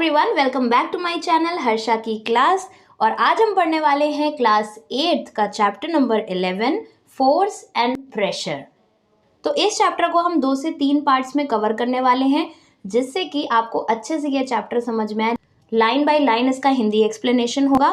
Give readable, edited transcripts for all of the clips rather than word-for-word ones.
Everyone, welcome back to my channel Harsha की class. और आज हम पढ़ने वाले हैं क्लास 8 का chapter number 11 force and pressure. तो इस चैप्टर को हम 2 से 3 पार्ट्स में कवर करने वाले हैं, जिससे कि आपको अच्छे से ये चैप्टर समझ में आए। लाइन बाय लाइन इसका हिंदी एक्सप्लेनेशन होगा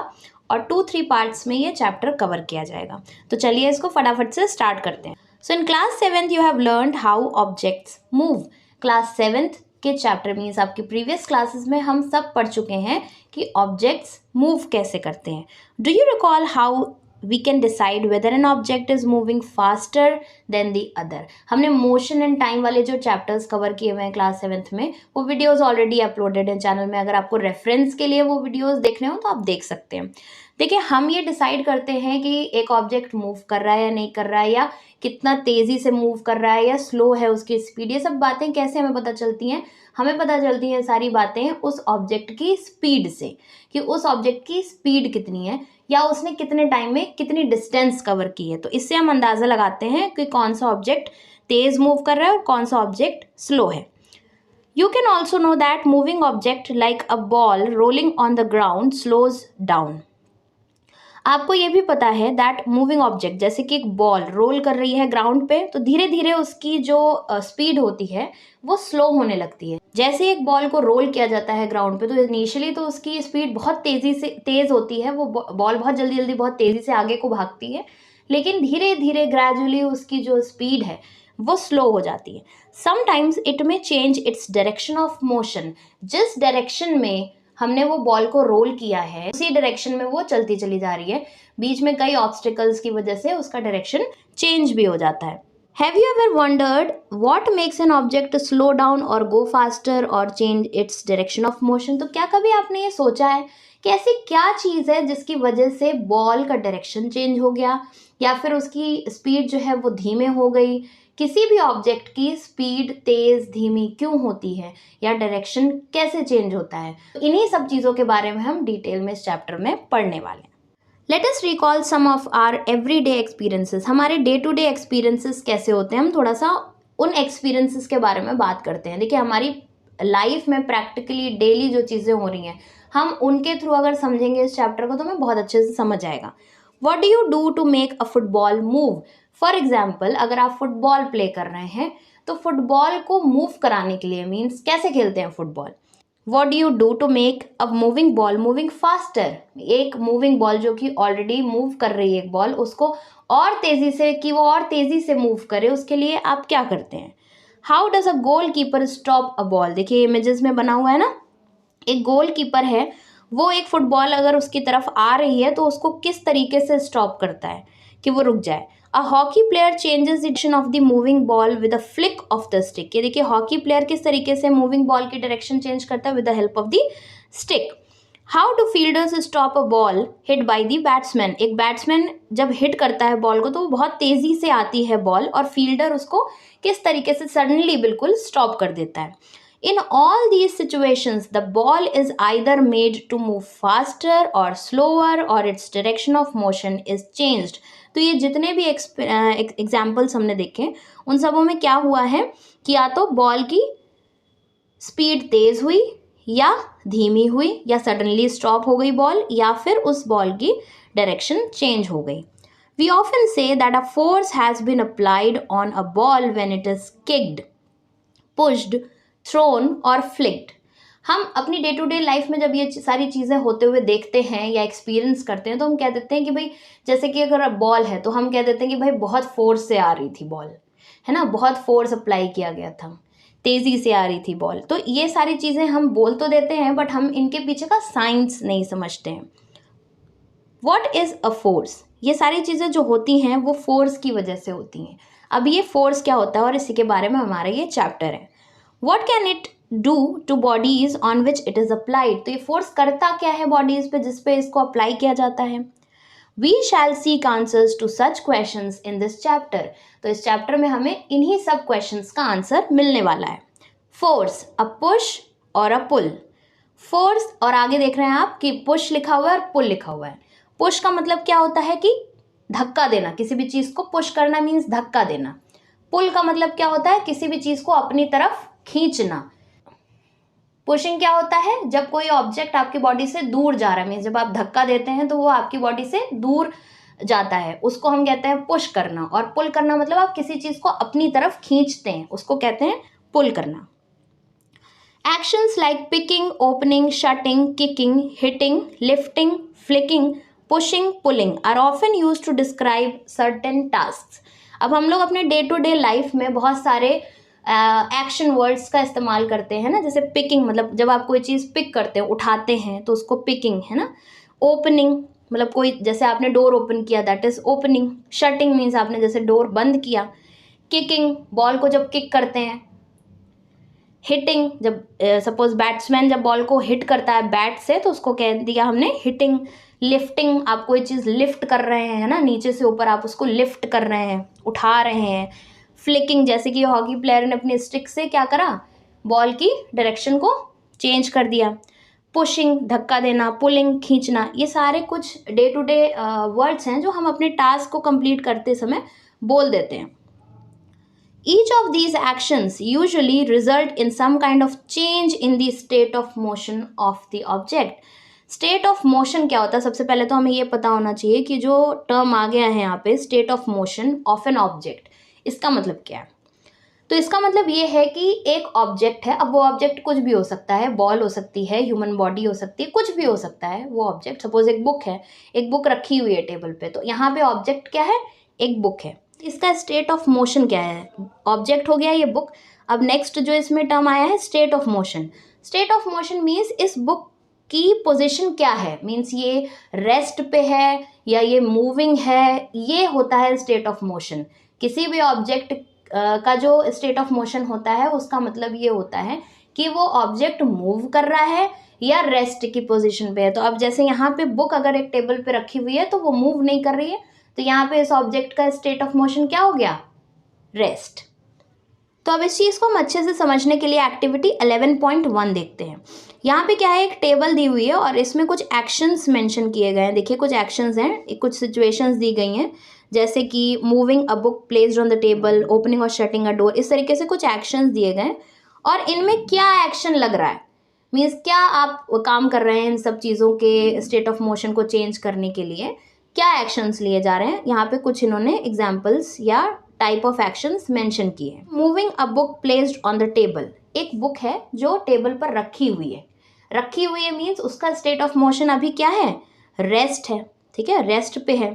और 2-3 पार्ट्स में ये चैप्टर कवर किया जाएगा। तो चलिए इसको फटाफट से स्टार्ट करते हैं। So in class 7th you have learned how objects move. Class 7th के चैप्टर मीन्स आपके प्रीवियस क्लासेस में हम सब पढ़ चुके हैं कि ऑब्जेक्ट्स मूव कैसे करते हैं। Do you recall how we can decide whether an object is moving faster than the other. हमने मोशन एंड टाइम वाले जो चैप्टर्स कवर किए हुए हैं क्लास 7th में, वो वीडियोस ऑलरेडी अपलोडेड हैं चैनल में। अगर आपको रेफरेंस के लिए वो वीडियोस देखने हो तो आप देख सकते हैं। देखिए, हम ये डिसाइड करते हैं कि एक ऑब्जेक्ट मूव कर रहा है या नहीं कर रहा है, या कितना तेज़ी से मूव कर रहा है या स्लो है उसकी स्पीड। ये सब बातें कैसे हमें पता चलती हैं? हमें पता चलती हैं सारी बातें उस ऑब्जेक्ट की स्पीड से, कि उस ऑब्जेक्ट की स्पीड कितनी है या उसने कितने टाइम में कितनी डिस्टेंस कवर की है। तो इससे हम अंदाज़ा लगाते हैं कि कौन सा ऑब्जेक्ट तेज़ मूव कर रहा है और कौन सा ऑब्जेक्ट स्लो है। You can also know that moving object like a ball rolling on the ground slows down. आपको ये भी पता है दैट मूविंग ऑब्जेक्ट, जैसे कि एक बॉल रोल कर रही है ग्राउंड पे, तो धीरे धीरे उसकी जो स्पीड होती है वो स्लो होने लगती है। जैसे एक बॉल को रोल किया जाता है ग्राउंड पे, तो इनिशियली तो उसकी स्पीड बहुत तेज़ होती है, वो बॉल बहुत जल्दी जल्दी बहुत तेज़ी से आगे को भागती है, लेकिन धीरे धीरे ग्रेजुअली उसकी जो स्पीड है वो स्लो हो जाती है। समटाइम्स इट में change its direction of motion. जिस डायरेक्शन में हमने वो बॉल को रोल किया है उसी डायरेक्शन में वो चलती चली जा रही है। बीच में कई ऑब्स्टिकल्स की वजह से उसका डायरेक्शन चेंज भी हो जाता है। Have you ever wondered what makes an object slow down और गो फास्टर और change its direction of motion? तो क्या कभी आपने ये सोचा है कि ऐसी क्या चीज़ है जिसकी वजह से बॉल का डायरेक्शन चेंज हो गया या फिर उसकी स्पीड जो है वो धीमे हो गई? किसी भी ऑब्जेक्ट की स्पीड तेज़ धीमी क्यों होती है या डायरेक्शन कैसे चेंज होता है? तो इन्हीं सब चीज़ों के बारे में हम डिटेल में इस चैप्टर में पढ़ने वाले हैं। Let us recall some of our everyday experiences. हमारे डे टू डे एक्सपीरियंसेस कैसे होते हैं, हम थोड़ा सा उन एक्सपीरियंसेस के बारे में बात करते हैं। देखिए, हमारी लाइफ में प्रैक्टिकली डेली जो चीज़ें हो रही हैं, हम उनके थ्रू अगर समझेंगे इस चैप्टर को तो हमें बहुत अच्छे से समझ आएगा। What do you do to make a football move? For example, अगर आप फुटबॉल प्ले कर रहे हैं तो फुटबॉल को मूव कराने के लिए मीन्स कैसे खेलते हैं football? What do you do to make a moving ball moving faster? एक मूविंग बॉल जो कि ऑलरेडी मूव कर रही है, एक बॉल, उसको और तेज़ी से, कि वो और तेज़ी से मूव करे, उसके लिए आप क्या करते हैं? How does a goal keeper stop a ball? देखिए इमेजेस में बना हुआ है ना, एक गोल कीपर है, वो एक फुटबॉल अगर उसकी तरफ आ रही है तो उसको किस तरीके से स्टॉप करता है कि वो रुक जाए। A hockey player changes direction of the moving ball with a flick of the stick. ये देखिए, हॉकी प्लेयर किस तरीके से मूविंग बॉल की डायरेक्शन चेंज करता है with the help of the stick. How do fielders stop a ball hit by the batsman? एक batsman जब हिट करता है बॉल को तो वो बहुत तेज़ी से आती है बॉल, और फील्डर उसको किस तरीके से सडनली बिल्कुल स्टॉप कर देता है। In all these situations, the ball is either made to move faster or slower or its direction of motion is changed. तो ये जितने भी एग्जाम्पल्स हमने देखे उन सबों में क्या हुआ है कि या तो बॉल की स्पीड तेज़ हुई या धीमी हुई या सडनली स्टॉप हो गई बॉल, या फिर उस बॉल की डायरेक्शन चेंज हो गई। We often say that a force has been applied on a ball when it is kicked, pushed, thrown और फ्लिक्ड। हम अपनी डे टू डे लाइफ में जब ये सारी चीज़ें होते हुए देखते हैं या एक्सपीरियंस करते हैं तो हम कह देते हैं कि भाई, जैसे कि अगर बॉल है तो हम कह देते हैं कि भाई बहुत फोर्स से आ रही थी बॉल, है ना, बहुत फोर्स अप्लाई किया गया था, तेज़ी से आ रही थी बॉल। तो ये सारी चीज़ें हम बोल तो देते हैं बट हम इनके पीछे का साइंस नहीं समझते हैं। What is a force? ये सारी चीज़ें जो होती हैं वो फोर्स की वजह से होती हैं। अब ये फोर्स क्या होता है और इसी के बारे में हमारा ये चैप्टर है। What can it do to bodies on which it is applied? तो ये फोर्स करता क्या है बॉडीज पे जिस पे इसको अप्लाई किया जाता है? We shall seek answers to such questions in this chapter. तो इस चैप्टर में हमें इन्हीं सब क्वेश्चंस का आंसर मिलने वाला है। फोर्स, अ पुश और अ पुल। फोर्स, और आगे देख रहे हैं आप कि पुश लिखा हुआ है और पुल लिखा हुआ है। पुश का मतलब क्या होता है कि धक्का देना, किसी भी चीज़ को पुश करना मीन्स धक्का देना। पुल का मतलब क्या होता है? किसी भी चीज़ को अपनी तरफ खींचना। पुशिंग क्या होता है, जब कोई ऑब्जेक्ट आपकी बॉडी से दूर जा रहा है, मीन्स जब आप धक्का देते हैं तो वो आपकी बॉडी से दूर जाता है, उसको हम कहते हैं पुश करना। और पुल करना मतलब आप किसी चीज को अपनी तरफ खींचते हैं, उसको कहते हैं पुल करना। Actions like picking, opening, shutting, kicking, hitting, lifting, flicking, pushing, pulling are often used to describe certain tasks. अब हम लोग अपने डे टू डे लाइफ में बहुत सारे एक्शन वर्ड्स का इस्तेमाल करते हैं ना, जैसे पिकिंग मतलब जब आप कोई चीज़ पिक करते हैं, उठाते हैं, तो उसको पिकिंग है ना। ओपनिंग मतलब कोई, जैसे आपने डोर ओपन किया, that is opening. Shutting means आपने जैसे डोर बंद किया। किकिंग बॉल को जब किक करते हैं। हिटिंग जब सपोज बैट्समैन जब बॉल को हिट करता है बैट से, तो उसको कह दिया हमने हिटिंग। लिफ्टिंग आप कोई चीज़ लिफ्ट कर रहे हैं ना, नीचे से ऊपर आप उसको लिफ्ट कर रहे हैं, उठा रहे हैं। फ्लिकिंग जैसे कि हॉकी प्लेयर ने अपनी स्टिक से क्या करा, बॉल की डायरेक्शन को चेंज कर दिया। पुशिंग धक्का देना, पुलिंग खींचना, ये सारे कुछ डे टू डे वर्ड्स हैं जो हम अपने टास्क को कंप्लीट करते समय बोल देते हैं। Each of these actions usually result in some kind of change in the state of motion of the object. State of motion क्या होता है, सबसे पहले तो हमें ये पता होना चाहिए कि जो टर्म आ गया है यहाँ पे state of motion of an object, इसका मतलब क्या है। तो इसका मतलब ये है कि एक ऑब्जेक्ट है, अब वो ऑब्जेक्ट कुछ भी हो सकता है, बॉल हो सकती है, ह्यूमन बॉडी हो सकती है, कुछ भी हो सकता है वो ऑब्जेक्ट। सपोज एक बुक है, एक बुक रखी हुई है टेबल पे, तो यहाँ पे ऑब्जेक्ट क्या है, एक बुक है। इसका स्टेट ऑफ मोशन क्या है, ऑब्जेक्ट हो गया ये बुक। अब नेक्स्ट जो इसमें टर्म आया है state of motion. State of motion means इस बुक की पोजीशन क्या है, मीन्स ये रेस्ट पे है या ये मूविंग है, ये होता है स्टेट ऑफ मोशन। किसी भी ऑब्जेक्ट का जो स्टेट ऑफ मोशन होता है उसका मतलब ये होता है कि वो ऑब्जेक्ट मूव कर रहा है या रेस्ट की पोजीशन पे है। तो अब जैसे यहाँ पे बुक अगर एक टेबल पे रखी हुई है तो वो मूव नहीं कर रही है, तो यहाँ पे इस ऑब्जेक्ट का स्टेट ऑफ मोशन क्या हो गया, रेस्ट। तो अब इस चीज़ को हम अच्छे से समझने के लिए एक्टिविटी 11.1 देखते हैं। यहाँ पे क्या है, एक टेबल दी हुई है और इसमें कुछ एक्शंस मेंशन किए गए हैं। देखिए कुछ एक्शंस हैं, कुछ सिचुएशंस दी गई हैं, जैसे कि moving a book placed on the table, opening और शटिंग अ डोर, इस तरीके से कुछ एक्शंस दिए गए। और इनमें क्या एक्शन लग रहा है, मीन्स क्या आप काम कर रहे हैं इन सब चीज़ों के स्टेट ऑफ मोशन को चेंज करने के लिए, क्या एक्शंस लिए जा रहे हैं। यहाँ पे कुछ इन्होंने एग्जाम्पल्स या टाइप ऑफ एक्शंस मेंशन किए हैं। Moving a book placed on the table, एक बुक है जो टेबल पर रखी हुई है। रखी हुई है मीन्स उसका स्टेट ऑफ मोशन अभी क्या है, रेस्ट है, ठीक है, रेस्ट पे है।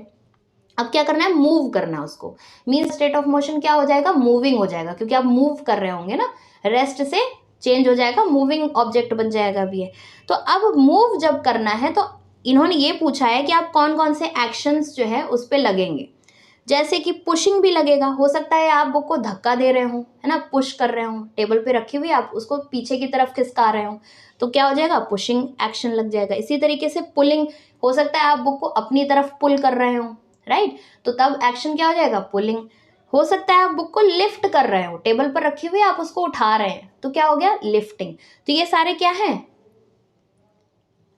अब क्या करना है, मूव करना है उसको, मीन्स स्टेट ऑफ मोशन क्या हो जाएगा, मूविंग हो जाएगा, क्योंकि आप मूव कर रहे होंगे ना, रेस्ट से चेंज हो जाएगा, मूविंग ऑब्जेक्ट बन जाएगा अभी ये। तो अब मूव जब करना है तो इन्होंने ये पूछा है कि आप कौन कौन से एक्शंस जो है उस पर लगेंगे। जैसे कि पुशिंग भी लगेगा, हो सकता है आप बुक को धक्का दे रहे हो, है ना, पुश कर रहे हो, टेबल पे रखी हुई आप उसको पीछे की तरफ खिसका रहे हो, तो क्या हो जाएगा, पुशिंग एक्शन लग जाएगा। इसी तरीके से पुलिंग, हो सकता है आप बुक को अपनी तरफ पुल कर रहे हो, राइट, तो तब एक्शन क्या हो जाएगा, पुलिंग। हो सकता है आप बुक को लिफ्ट कर रहे हो, टेबल पर रखी हुई आप उसको उठा रहे हैं, तो क्या हो गया, लिफ्टिंग। तो ये सारे क्या हैं,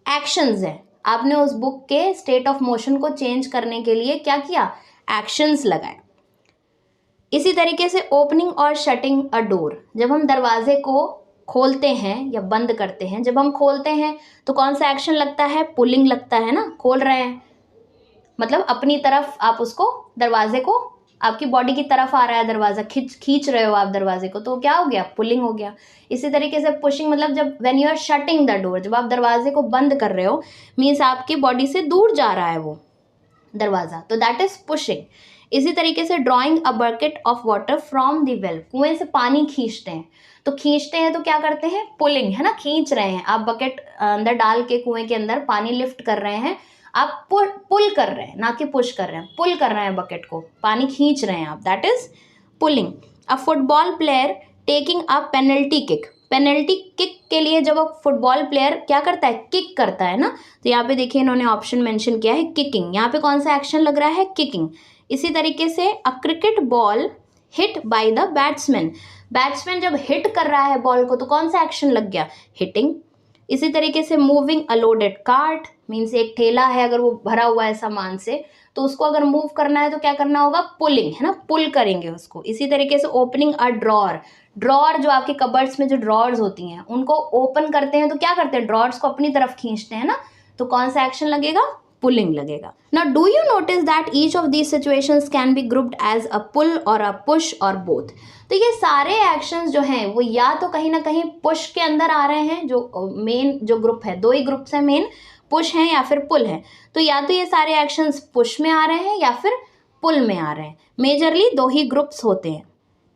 एक्शंस हैं। आपने उस बुक के स्टेट ऑफ मोशन को चेंज करने के लिए क्या किया, एक्शंस लगाए। इसी तरीके से ओपनिंग और शटिंग अ डोर, जब हम दरवाजे को खोलते हैं या बंद करते हैं, जब हम खोलते हैं तो कौन सा एक्शन लगता है, पुलिंग लगता है ना, खोल रहे हैं मतलब अपनी तरफ आप उसको, दरवाजे को आपकी बॉडी की तरफ आ रहा है दरवाजा, खींच रहे हो आप दरवाजे को, तो क्या हो गया, पुलिंग हो गया। इसी तरीके से पुशिंग मतलब जब when you are shutting the door, जब आप दरवाजे को बंद कर रहे हो, मीन्स आपकी बॉडी से दूर जा रहा है वो दरवाजा, तो दैट इज पुशिंग। इसी तरीके से drawing a bucket of water from the well, कुएं से पानी खींचते हैं, तो खींचते हैं तो क्या करते हैं, पुलिंग, है ना, खींच रहे हैं आप, बकेट अंदर डाल के कुएं के अंदर पानी लिफ्ट कर रहे हैं आप, पुल कर रहे हैं, ना कि पुश कर रहे हैं, पुल कर रहे हैं बकेट को, पानी खींच रहे हैं आप, that is pulling. A football player taking a penalty kick, penalty kick के लिए जब अब फुटबॉल प्लेयर क्या करता है, किक करता है ना, तो यहाँ पे देखिए इन्होंने ऑप्शन मेंशन किया है किकिंग, यहाँ पे कौन सा एक्शन लग रहा है, किकिंग। इसी तरीके से a cricket ball hit by the batsman, batsman जब हिट कर रहा है बॉल को तो कौन सा एक्शन लग गया, हिटिंग। इसी तरीके से मूविंग अ लोडेड कार्ट, मीन्स एक ठेला है अगर वो भरा हुआ है सामान से, तो उसको अगर मूव करना है तो क्या करना होगा, पुलिंग, है ना, पुल करेंगे उसको। इसी तरीके से ओपनिंग अ ड्रॉर, ड्रॉर, जो आपके कबर्ड्स में जो ड्रॉर्स होती हैं उनको ओपन करते हैं तो क्या करते हैं, ड्रॉर्स को अपनी तरफ खींचते हैं ना, तो कौन सा एक्शन लगेगा, पुलिंग लगेगा. Now do you notice that each of these situations can be grouped as a pull or a push और बोथ. तो ये सारे एक्शंस जो हैं वो या तो कहीं ना कहीं पुश के अंदर आ रहे हैं, जो मेन जो ग्रुप है, दो ही ग्रुप्स हैं मेन, पुश हैं या फिर पुल है. तो या तो ये सारे एक्शंस पुश में आ रहे हैं या फिर पुल में आ रहे हैं. मेजरली दो ही ग्रुप्स होते हैं.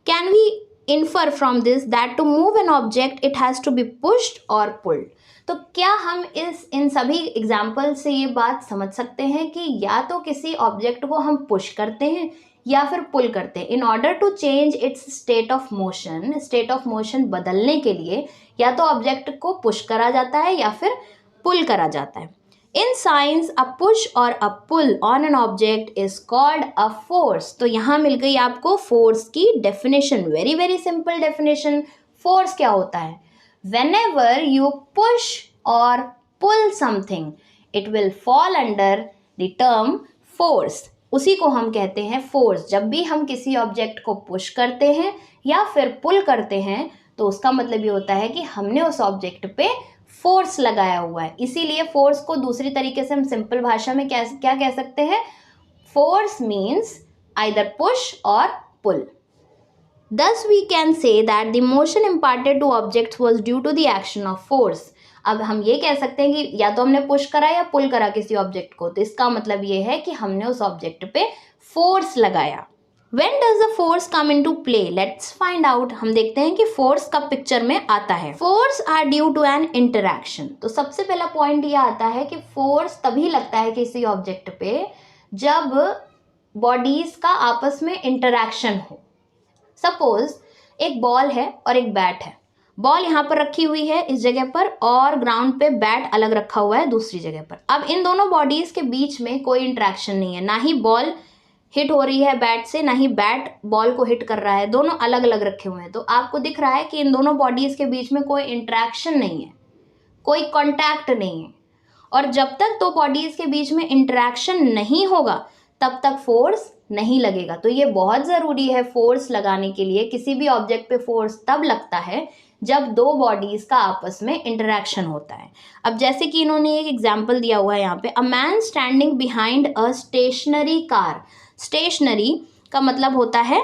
Can we infer from this that to move an object it has to be pushed or pulled. तो क्या हम इन सभी एग्जाम्पल से ये बात समझ सकते हैं कि या तो किसी ऑब्जेक्ट को हम पुश करते हैं या फिर पुल करते हैं. In order to change its state of motion, state of motion बदलने के लिए या तो ऑब्जेक्ट को पुश करा जाता है या फिर पुल करा जाता है. In science, a push or a pull on an object is called a force. तो यहाँ मिल गई आपको force की definition, very very simple definition. Force क्या होता है? Whenever you push or pull something, it will fall under the term force. उसी को हम कहते हैं force. जब भी हम किसी ऑब्जेक्ट को पुश करते हैं या फिर पुल करते हैं तो उसका मतलब ये होता है कि हमने उस ऑब्जेक्ट पे फोर्स लगाया हुआ है. इसीलिए फोर्स को दूसरी तरीके से हम सिंपल भाषा में क्या कह सकते हैं, फोर्स मीन्स आइदर पुश और पुल. Thus we can say that the motion imparted to objects was due to the action of force. अब हम ये कह सकते हैं कि या तो हमने पुश करा या पुल करा किसी ऑब्जेक्ट को, तो इसका मतलब ये है कि हमने उस ऑब्जेक्ट पे फोर्स लगाया. When does the force come into play? Let's find out. हम देखते हैं कि फोर्स कब पिक्चर में आता है. Force are due to an interaction. तो सबसे पहला पॉइंट ये आता है कि फोर्स तभी लगता है किसी ऑब्जेक्ट पे जब बॉडीज का आपस में इंटरैक्शन हो. सपोज एक बॉल है और एक बैट है. बॉल यहाँ पर रखी हुई है इस जगह पर और ग्राउंड पे बैट अलग रखा हुआ है दूसरी जगह पर. अब इन दोनों बॉडीज के बीच में कोई इंटरैक्शन नहीं है, ना ही बॉल हिट हो रही है बैट से, ना ही बैट बॉल को हिट कर रहा है, दोनों अलग अलग रखे हुए हैं. तो आपको दिख रहा है कि इन दोनों बॉडीज के बीच में कोई इंटरैक्शन नहीं है, कोई कांटेक्ट नहीं है. और जब तक दो बॉडीज के बीच में इंटरैक्शन नहीं होगा तब तक फोर्स नहीं लगेगा. तो ये बहुत ज़रूरी है फोर्स लगाने के लिए. किसी भी ऑब्जेक्ट पे फोर्स तब लगता है जब दो बॉडीज का आपस में इंटरैक्शन होता है. अब जैसे कि इन्होंने एक एग्जाम्पल दिया हुआ है यहाँ पे, a man standing behind a stationary car. Stationary का मतलब होता है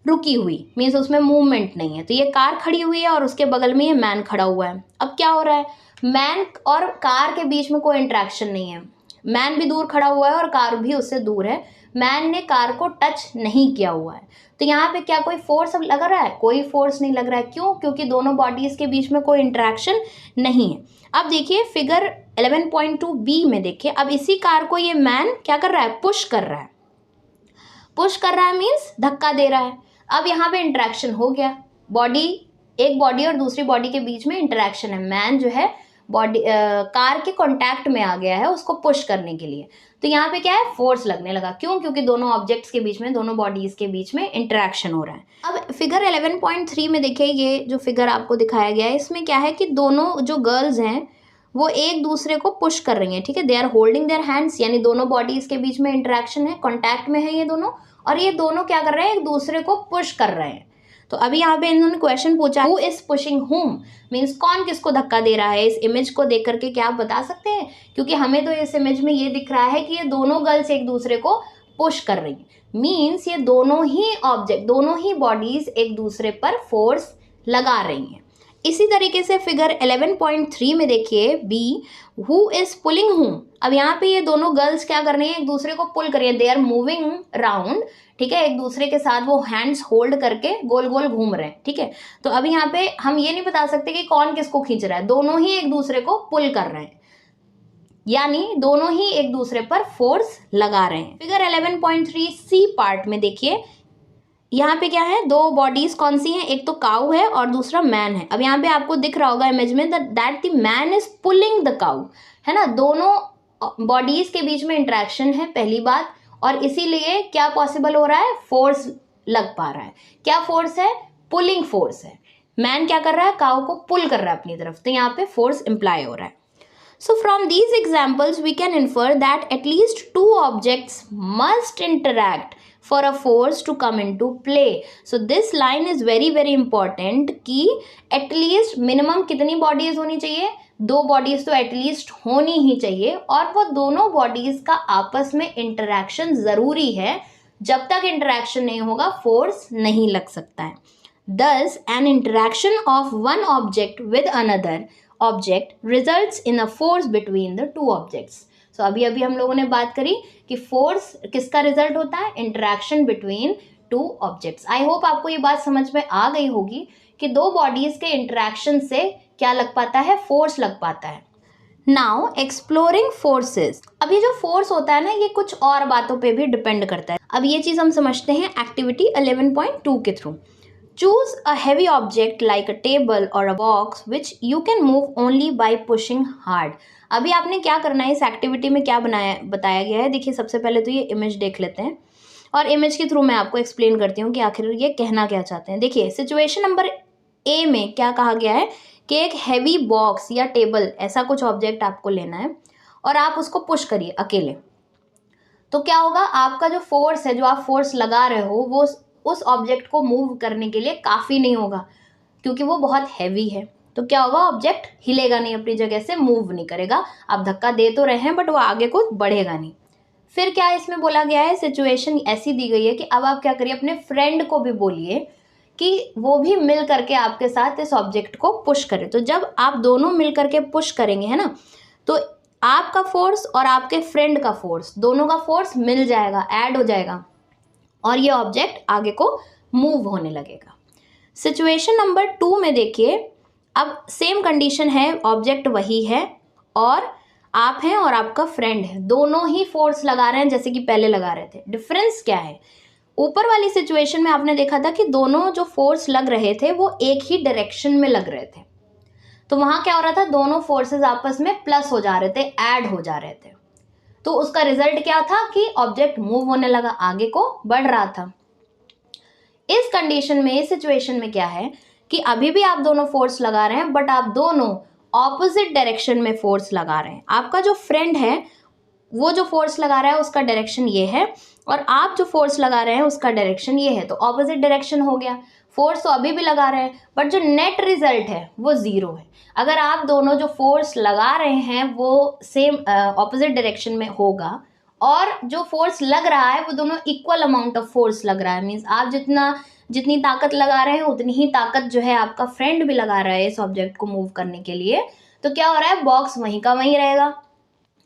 रुकी हुई, मीन्स उसमें मूवमेंट नहीं है. तो ये कार खड़ी हुई है और उसके बगल में ये मैन खड़ा हुआ है. अब क्या हो रहा है, मैन और कार के बीच में कोई इंटरेक्शन नहीं है. मैन भी दूर खड़ा हुआ है और कार भी उससे दूर है. मैन ने कार को टच नहीं किया हुआ है. तो यहाँ पे क्या कोई फोर्स अब लग रहा है, कोई फोर्स नहीं लग रहा है. क्यों? क्योंकि दोनों बॉडीज के बीच में कोई इंटरेक्शन नहीं है. अब देखिए फिगर 11.2 बी में देखिए, अब इसी कार को ये मैन क्या कर रहा है, पुश कर रहा है. पुश कर रहा है मीन्स धक्का दे रहा है. अब यहाँ पे इंटरेक्शन हो गया, बॉडी, एक बॉडी और दूसरी बॉडी के बीच में इंटरेक्शन है. मैन जो है बॉडी कार के कांटेक्ट में आ गया है उसको पुश करने के लिए. तो यहाँ पे क्या है, फोर्स लगने लगा. क्यों? क्योंकि दोनों ऑब्जेक्ट्स के बीच में, दोनों बॉडीज के बीच में इंटरेक्शन हो रहा है. अब फिगर 11.3 में देखिए, ये जो फिगर आपको दिखाया गया है इसमें क्या है कि दोनों जो गर्ल्स हैं वो एक दूसरे को पुश कर रही हैं. ठीक है, they are holding their hands, यानी दोनों बॉडीज के बीच में इंटरेक्शन है, कॉन्टैक्ट में है ये दोनों, और ये दोनों क्या कर रहे हैं, एक दूसरे को पुश कर रहे हैं. तो अभी यहाँ पे इन्होंने क्वेश्चन पूछा, हु इज पुशिंग हुम, मीन्स कौन किसको धक्का दे रहा है. इस इमेज को देख करके क्या आप बता सकते हैं? क्योंकि हमें तो इस इमेज में ये दिख रहा है कि ये दोनों गर्ल्स एक दूसरे को पुश कर रही हैं. मीन्स ये दोनों ही ऑब्जेक्ट, दोनों ही बॉडीज एक दूसरे पर फोर्स लगा रही हैं. इसी तरीके से फिगर 11.3 में देखिए बी, हु इज पुलिंग हुम. अब यहाँ पे ये दोनों गर्ल्स क्या कर रही हैं, एक दूसरे को पुल कर रही हैं. They are moving round. ठीक है, एक दूसरे के साथ वो हैंड्स होल्ड करके गोल गोल घूम रहे हैं. ठीक है, तो अभी यहाँ पे हम ये नहीं बता सकते कि कौन किसको खींच रहा है, दोनों ही एक दूसरे को पुल कर रहे हैं, यानी दोनों ही एक दूसरे पर फोर्स लगा रहे हैं. फिगर 11.3 सी पार्ट में देखिए, यहाँ पे क्या है, दो बॉडीज कौन सी हैं, एक तो काऊ है और दूसरा मैन है. अब यहाँ पे आपको दिख रहा होगा इमेज में that the man is pulling the cow, है ना. दोनों बॉडीज के बीच में इंटरेक्शन है पहली बात, और इसीलिए क्या पॉसिबल हो रहा है, फोर्स लग पा रहा है. क्या फोर्स है, पुलिंग फोर्स है. मैन क्या कर रहा है, काऊ को पुल कर रहा है अपनी तरफ, तो यहाँ पे फोर्स इंप्लाई हो रहा है. So from these examples we can infer that at least two objects must interact for a force to come into play. So this line is very important कि at least minimum कितनी bodies होनी चाहिए, दो bodies तो at least होनी ही चाहिए, और वो दोनों bodies का आपस में interaction ज़रूरी है. जब तक interaction नहीं होगा force नहीं लग सकता है. Thus, an interaction of one object with another object results in a force between the two objects. So अभी हम लोगों ने बात करी कि force किसका result होता है, interaction between two objects. I hope आपको ये बात समझ में आ गई होगी कि दो bodies के interaction से क्या लग पाता है, force लग पाता है. Now exploring forces. अब ये जो force होता है ना, ये कुछ और बातों पे भी डिपेंड करता है. अब ये चीज़ हम समझते हैं एक्टिविटी 11.2 के through. Choose a heavy object like a table or a box which you can move only by pushing hard. अभी आपने क्या करना है, इस एक्टिविटी में क्या बताया गया है. देखिए सबसे पहले तो ये इमेज देख लेते हैं और इमेज के थ्रू मैं आपको एक्सप्लेन करती हूँ कि आखिर ये कहना क्या चाहते हैं. देखिए सिचुएशन नंबर ए में क्या कहा गया है कि एक हैवी बॉक्स या टेबल ऐसा कुछ ऑब्जेक्ट आपको लेना है और आप उसको पुश करिए अकेले. तो क्या होगा, आपका जो फोर्स है, जो आप फोर्स लगा रहे हो, वो उस ऑब्जेक्ट को मूव करने के लिए काफ़ी नहीं होगा क्योंकि वो बहुत हैवी है. तो क्या होगा, ऑब्जेक्ट हिलेगा नहीं, अपनी जगह से मूव नहीं करेगा. आप धक्का दे तो रहे हैं बट वो आगे को बढ़ेगा नहीं. फिर क्या इसमें बोला गया है, सिचुएशन ऐसी दी गई है कि अब आप क्या करिए, अपने फ्रेंड को भी बोलिए कि वो भी मिल करके आपके साथ इस ऑब्जेक्ट को पुश करे. तो जब आप दोनों मिल करके पुश करेंगे, है ना, तो आपका फोर्स और आपके फ्रेंड का फोर्स, दोनों का फोर्स मिल जाएगा, ऐड हो जाएगा और ये ऑब्जेक्ट आगे को मूव होने लगेगा. सिचुएशन नंबर 2 में देखिए, अब सेम कंडीशन है, ऑब्जेक्ट वही है और आप हैं और आपका फ्रेंड है, दोनों ही फोर्स लगा रहे हैं जैसे कि पहले लगा रहे थे. डिफरेंस क्या है, ऊपर वाली सिचुएशन में आपने देखा था कि दोनों जो फोर्स लग रहे थे वो एक ही डायरेक्शन में लग रहे थे. तो वहां क्या हो रहा था, दोनों फोर्सेस आपस में प्लस हो जा रहे थे, ऐड हो जा रहे थे. तो उसका रिजल्ट क्या था कि ऑब्जेक्ट मूव होने लगा, आगे को बढ़ रहा था. इस कंडीशन में, इस सिचुएशन में क्या है कि अभी भी आप दोनों फोर्स लगा रहे हैं बट आप दोनों ऑपोजिट डायरेक्शन में फोर्स लगा रहे हैं. आपका जो फ्रेंड है वो जो फोर्स लगा रहा है उसका डायरेक्शन ये है और आप जो फोर्स लगा रहे हैं उसका डायरेक्शन ये है. तो ऑपोजिट डायरेक्शन हो गया. फोर्स तो अभी भी लगा रहे हैं बट जो नेट रिजल्ट है वो ज़ीरो है. अगर आप दोनों जो फोर्स लगा रहे हैं वो सेम ऑपोजिट डायरेक्शन में होगा और जो फोर्स लग रहा है वो दोनों इक्वल अमाउंट ऑफ फोर्स लग रहा है, मीन्स आप जितनी ताकत लगा रहे हैं उतनी ही ताकत जो है आपका फ्रेंड भी लगा रहा है इस ऑब्जेक्ट को मूव करने के लिए. तो क्या हो रहा है, बॉक्स वहीं का वहीं रहेगा,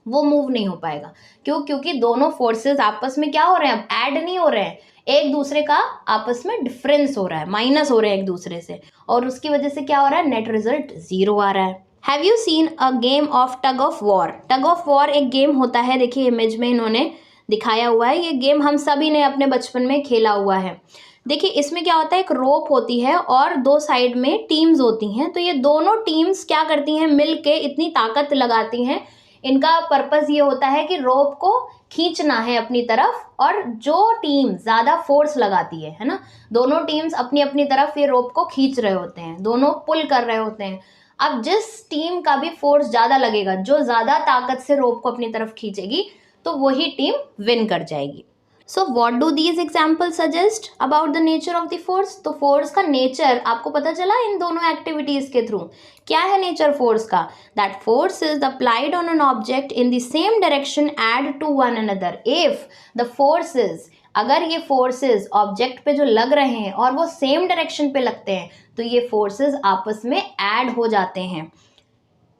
वो मूव नहीं हो पाएगा. क्यों, क्योंकि दोनों फोर्सेस आपस में क्या हो रहे हैं, अब ऐड नहीं हो रहे हैं, एक दूसरे का आपस में डिफरेंस हो रहा है, माइनस हो रहे हैं एक दूसरे से, और उसकी वजह से क्या हो रहा है, नेट रिजल्ट ज़ीरो आ रहा है. Have you seen a game of tug of war. Tug of war एक गेम होता है, देखिए इमेज में इन्होंने दिखाया हुआ है. ये गेम हम सभी ने अपने बचपन में खेला हुआ है. देखिए इसमें क्या होता है, एक रोप होती है और दो साइड में टीम्स होती हैं. तो ये दोनों टीम्स क्या करती हैं, मिल के इतनी ताकत लगाती हैं. इनका पर्पस ये होता है कि रोप को खींचना है अपनी तरफ, और जो टीम ज़्यादा फोर्स लगाती है ना, दोनों टीम्स अपनी अपनी तरफ ये रोप को खींच रहे होते हैं, दोनों पुल कर रहे होते हैं. अब जिस टीम का भी फोर्स ज़्यादा लगेगा, जो ज़्यादा ताकत से रोप को अपनी तरफ खींचेगी, तो वही टीम विन कर जाएगी. So what do these example suggest about the nature of the force. तो फोर्स का नेचर आपको पता चला इन दोनों एक्टिविटीज के थ्रू. क्या है नेचर फोर्स का, that force is applied on an object in the same direction add to one another. If the forces, अगर ये फोर्सेस ऑब्जेक्ट पे जो लग रहे हैं और वो सेम डायरेक्शन पे लगते हैं तो ये फोर्सेस आपस में ऐड हो जाते हैं.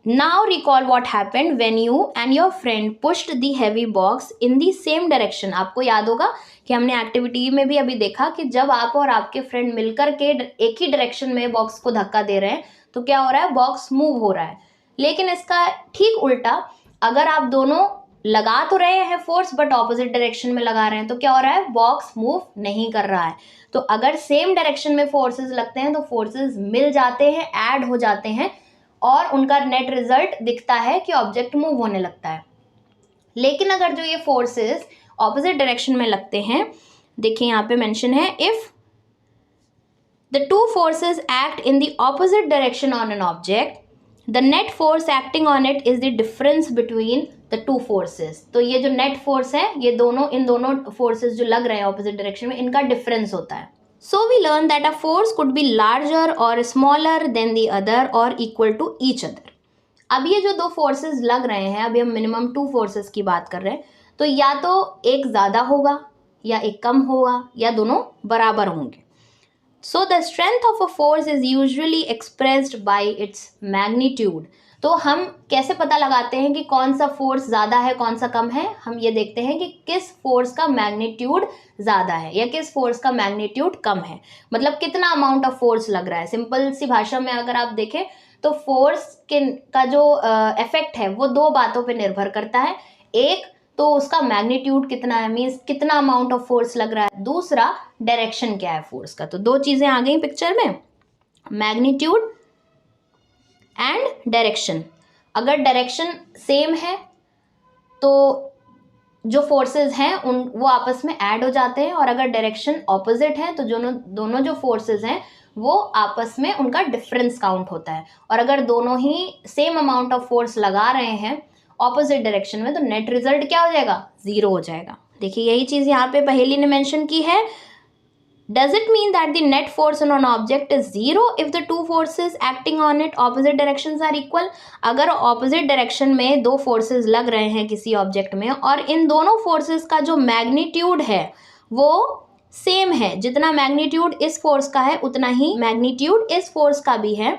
Now recall what happened when you and your friend pushed the heavy box in the same direction. आपको याद होगा कि हमने एक्टिविटी में भी अभी देखा कि जब आप और आपके फ्रेंड मिलकर के एक ही डायरेक्शन में बॉक्स को धक्का दे रहे हैं तो क्या हो रहा है, बॉक्स मूव हो रहा है. लेकिन इसका ठीक उल्टा, अगर आप दोनों लगा तो रहे हैं फोर्स बट ऑपोजिट डायरेक्शन में लगा रहे हैं तो क्या हो रहा है, बॉक्स मूव नहीं कर रहा है. तो अगर सेम डायरेक्शन में फोर्सेस लगते हैं तो फोर्सेस मिल जाते हैं, ऐड हो जाते हैं और उनका नेट रिजल्ट दिखता है कि ऑब्जेक्ट मूव होने लगता है. लेकिन अगर जो ये फोर्सेस ऑपोजिट डायरेक्शन में लगते हैं, देखिए यहाँ पे मेंशन है, if the two forces act in the opposite direction on an object the net force acting on it is the difference between the two forces. तो ये जो नेट फोर्स है, ये दोनों, इन दोनों फोर्सेस जो लग रहे हैं ऑपोजिट डायरेक्शन में, इनका डिफरेंस होता है। So we learn that a force could be larger और स्मॉलर देन द अदर और इक्वल टू ईच अदर। अब ये जो दो फोर्सेस लग रहे हैं, अभी हम मिनिमम 2 फोर्सेस की बात कर रहे हैं, तो या तो एक ज़्यादा होगा या एक कम होगा या दोनों बराबर होंगे। So the strength of a force is usually expressed by its magnitude. तो हम कैसे पता लगाते हैं कि कौन सा फोर्स ज़्यादा है कौन सा कम है? हम ये देखते हैं कि किस फोर्स का मैग्नीट्यूड ज़्यादा है या किस फोर्स का मैग्नीट्यूड कम है, मतलब कितना अमाउंट ऑफ फोर्स लग रहा है। सिंपल सी भाषा में अगर आप देखें तो फोर्स का जो इफेक्ट है वो 2 बातों पे निर्भर करता है। एक तो उसका मैग्नीट्यूड कितना है, मीन्स कितना अमाउंट ऑफ फोर्स लग रहा है। दूसरा डायरेक्शन क्या है फोर्स का। तो 2 चीज़ें आ गई पिक्चर में, मैग्नीट्यूड एंड डायरेक्शन। अगर डायरेक्शन सेम है तो जो फोर्सेस हैं वो आपस में ऐड हो जाते हैं, और अगर डायरेक्शन ऑपोजिट है तो दोनों जो फोर्सेस हैं वो आपस में उनका डिफरेंस काउंट होता है। और अगर दोनों ही सेम अमाउंट ऑफ फोर्स लगा रहे हैं ऑपोजिट डायरेक्शन में तो नेट रिजल्ट क्या हो जाएगा? 0 हो जाएगा। देखिए यही चीज़ यहाँ पे पहेली ने मेंशन की है। Does it mean that the net force on an object is 0 if the two forces acting on it opposite directions are equal? अगर opposite direction में 2 forces लग रहे हैं किसी ऑब्जेक्ट में और इन दोनों forces का जो मैग्नीट्यूड है वो सेम है, जितना मैग्नीट्यूड इस फोर्स का है उतना ही मैग्नीट्यूड इस फोर्स का भी है,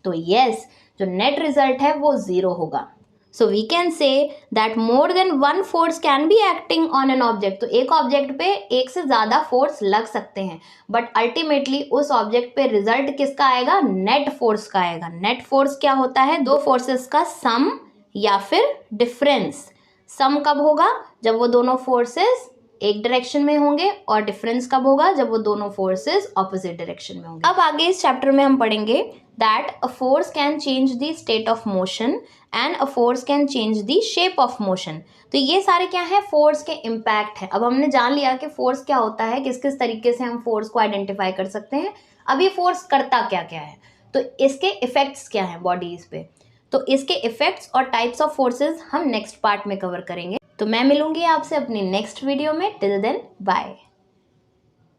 तो यस, जो नेट रिजल्ट है वो 0 होगा। So we can say that more than 1 force can be acting on an object. तो एक ऑब्जेक्ट पे एक से ज़्यादा फोर्स लग सकते हैं, बट अल्टीमेटली उस ऑब्जेक्ट पे रिजल्ट किसका आएगा? नेट फोर्स का आएगा। नेट फोर्स क्या होता है? 2 फोर्सेस का सम या फिर डिफरेंस। सम कब होगा? जब वो दोनों फोर्सेस एक डायरेक्शन में होंगे, और डिफरेंस कब होगा? जब वो दोनों फोर्सेस ऑपोजिट डायरेक्शन में होंगे। अब आगे इस चैप्टर में हम पढ़ेंगे that a force can change the state of motion and a force can change the shape of motion. तो ये सारे क्या है? फोर्स के इम्पैक्ट है। अब हमने जान लिया कि फोर्स क्या होता है, किस किस तरीके से हम फोर्स को आइडेंटिफाई कर सकते हैं। अब ये फोर्स करता क्या क्या है, तो इसके इफेक्ट्स क्या हैं बॉडीज पे, तो इसके इफेक्ट्स और टाइप्स ऑफ फोर्सेस हम नेक्स्ट पार्ट में कवर करेंगे। तो मैं मिलूंगी आपसे अपनी नेक्स्ट वीडियो में। Till then bye.